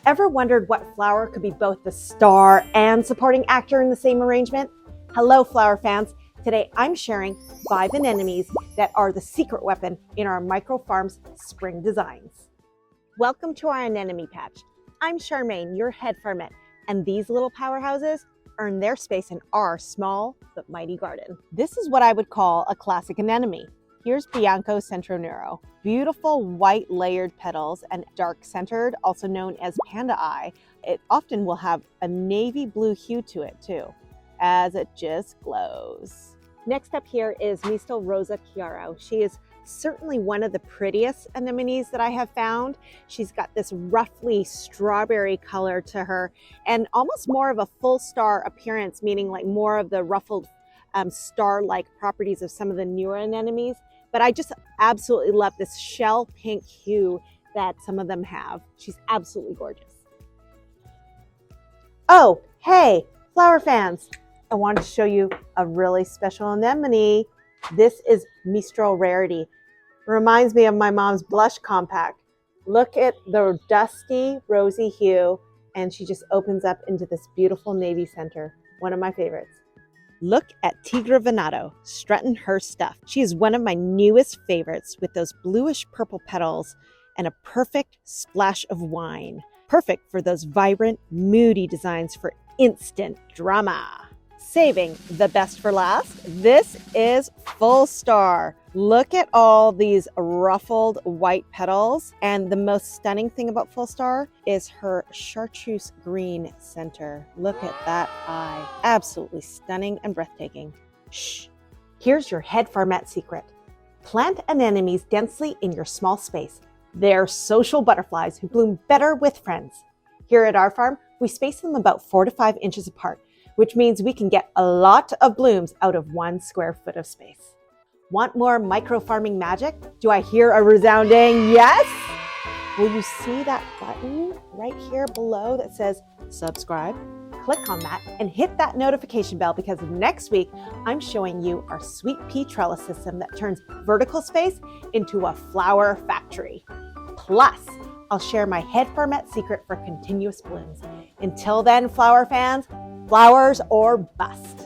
Ever wondered what flower could be both the star and supporting actor in the same arrangement? Hello, flower fans. Today I'm sharing 5 anemones that are the secret weapon in our Micro Farms spring designs. Welcome to our anemone patch. I'm Charmaine, your head farmette, and these little powerhouses earn their space in our small but mighty garden. This is what I would call a classic anemone. Here's Bianco Centro Nero. Beautiful white layered petals and dark centered, also known as panda eye. It often will have a navy blue hue to it too, as it just glows. Next up here is Mistral Rosa Chiaro. She is certainly one of the prettiest anemones that I have found. She's got this roughly strawberry color to her and almost more of a full star appearance, meaning like more of the ruffled star-like properties of some of the newer anemones. But I just absolutely love this shell pink hue that some of them have. She's absolutely gorgeous. Oh, hey, flower fans. I wanted to show you a really special anemone. This is Mistral Rarity. Reminds me of my mom's blush compact. Look at the dusty rosy hue, and she just opens up into this beautiful navy center. One of my favorites. Look at Tigre Venado strutting her stuff. She is one of my newest favorites with those bluish purple petals and a perfect splash of wine. Perfect for those vibrant, moody designs for instant drama. Saving the best for last, this is Full Star. Look at all these ruffled white petals, and the most stunning thing about Full Star is her chartreuse green center. Look at that eye. Absolutely stunning and breathtaking. Shh, here's your head farmette secret. Plant anemones densely in your small space. They're social butterflies who bloom better with friends. Here at our farm, we space them about 4 to 5 inches apart, which means we can get a lot of blooms out of 1 square foot of space. Want more micro farming magic? Do I hear a resounding yes? Will you see that button right here below that says subscribe? Click on that and hit that notification bell, because next week I'm showing you our sweet pea trellis system that turns vertical space into a flower factory. Plus, I'll share my head farmette secret for continuous blooms. Until then, flower fans, flowers or bust.